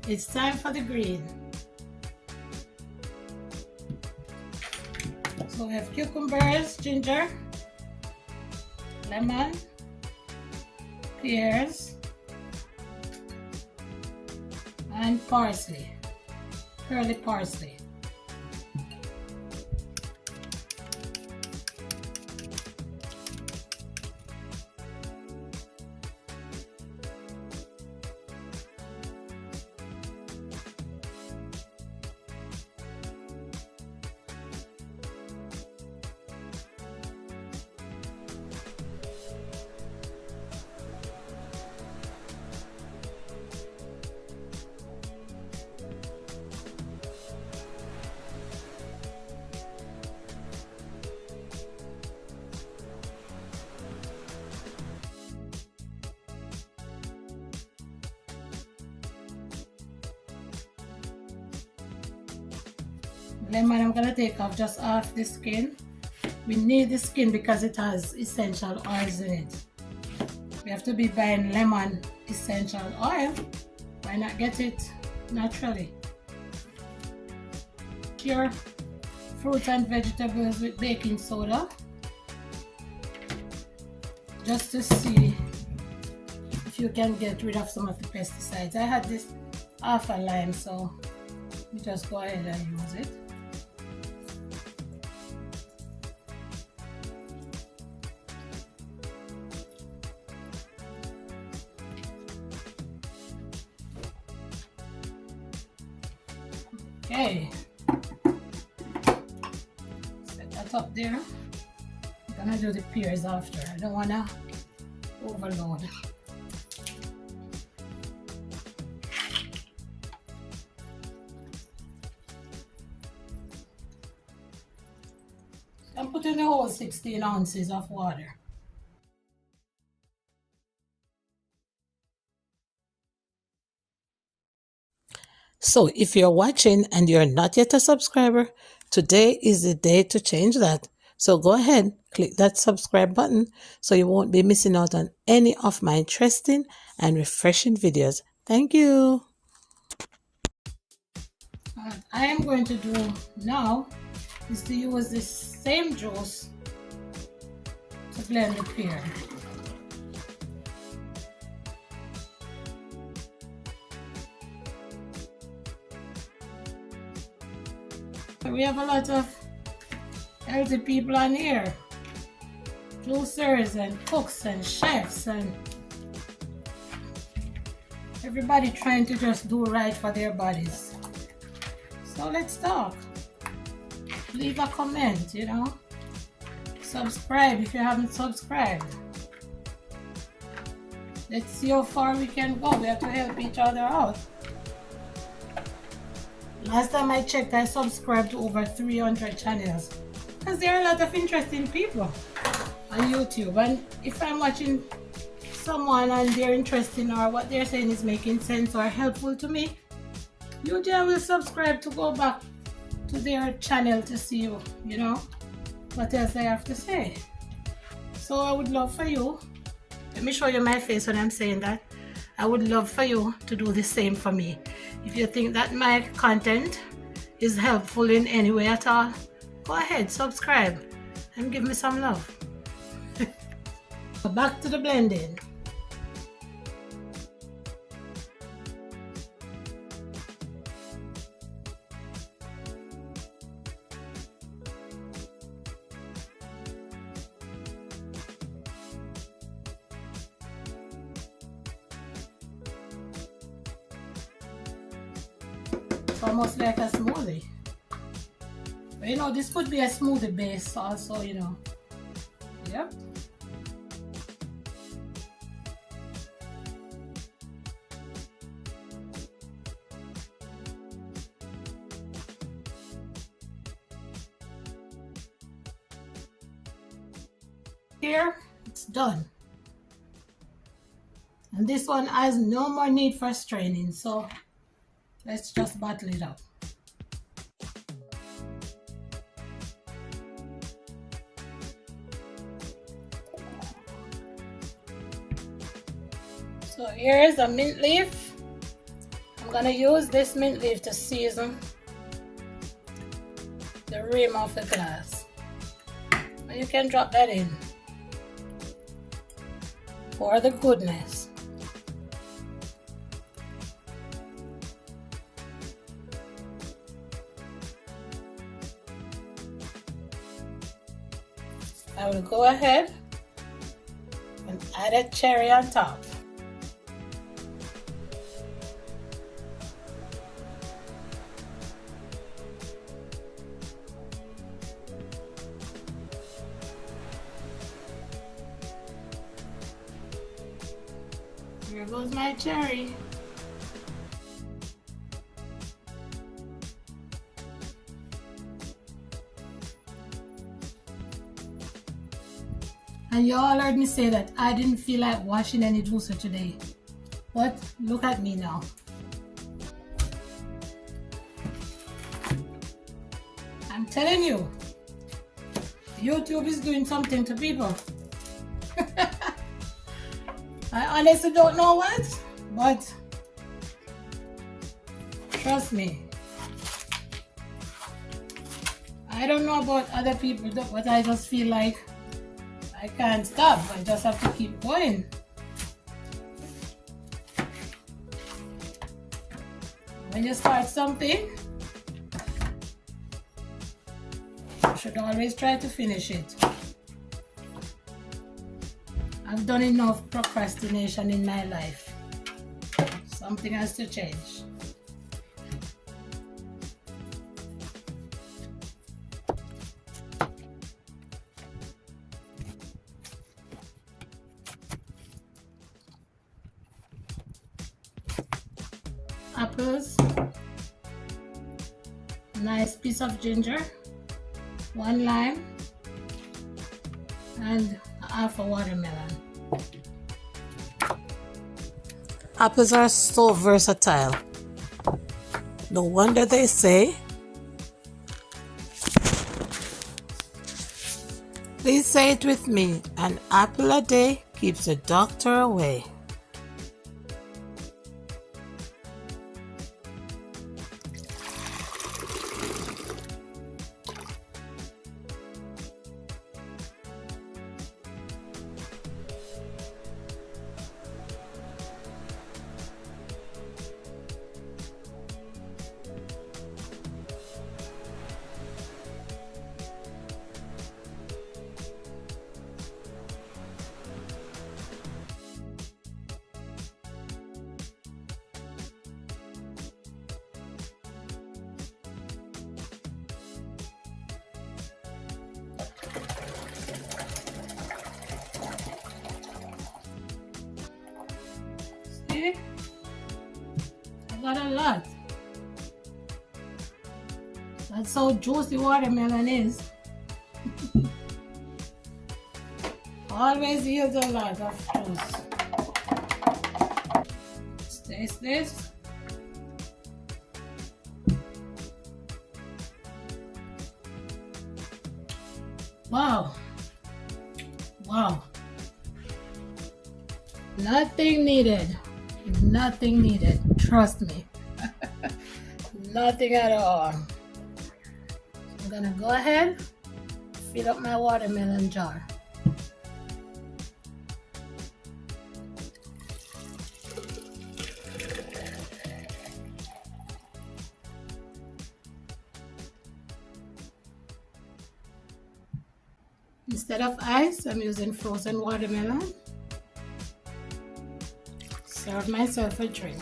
It's time for the green. So we have cucumbers, ginger, lemon, pears, and parsley, curly parsley. Lemon, I'm gonna take off just half the skin. We need the skin because it has essential oils in it. We have to be buying lemon essential oil. Why not get it naturally? Cure fruits and vegetables with baking soda, just to see if you can get rid of some of the pesticides. I had this half a lime, so you just go ahead and use it. Okay, set that up there. I'm gonna do the pears after. I don't wanna overload. I'm putting the whole 16 ounces of water. So if you're watching and you're not yet a subscriber, today is the day to change that. So go ahead, click that subscribe button so you won't be missing out on any of my interesting and refreshing videos. Thank you. What I am going to do now is to use this same juice to blend the pear. We have a lot of healthy people on here, juicers and cooks and chefs and everybody trying to just do right for their bodies. So let's talk. Leave a comment, you know. Subscribe if you haven't subscribed. Let's see how far we can go. We have to help each other out. Last time I checked, I subscribed to over 300 channels because there are a lot of interesting people on YouTube, and if I'm watching someone and they're interesting or what they're saying is making sense or helpful to me, usually I will subscribe to go back to their channel to see you know what else they have to say. So I would love for you, let me show you my face when I'm saying that, I would love for you to do the same for me. If you think that my content is helpful in any way at all, go ahead, subscribe and give me some love. Back to the blending. It's almost like a smoothie. But you know, this could be a smoothie base also, you know. Yep. Here, it's done. And this one has no more need for straining, so let's just bottle it up. So here is a mint leaf. I'm gonna use this mint leaf to season the rim of the glass. And you can drop that in for the goodness. I will go ahead and add a cherry on top. Here goes my cherry. And you all heard me say that I didn't feel like washing any juicer today. But look at me now. I'm telling you, YouTube is doing something to people. I honestly don't know what, but trust me. I don't know about other people, but I just feel like I can't stop. I just have to keep going. When you start something, you should always try to finish it. I've done enough procrastination in my life. Something has to change. Apples, nice piece of ginger, 1 lime, and half a watermelon. Apples are so versatile. No wonder they say, please say it with me, an apple a day keeps the doctor away. See? I got a lot. That's how juicy watermelon is. Always yields a lot of juice. Let's taste this. Wow. Wow. Nothing needed. Nothing needed. Trust me. Nothing at all. I'm gonna go ahead, fill up my watermelon jar. Instead of ice, I'm using frozen watermelon. Serve myself a drink.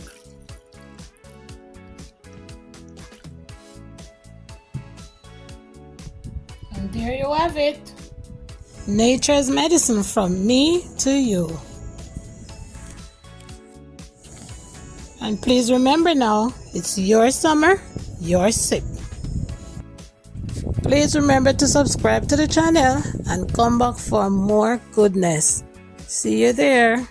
And there you have it. Nature's medicine from me to you. And please remember now, it's your summer, your sip. Please remember to subscribe to the channel and come back for more goodness. See you there.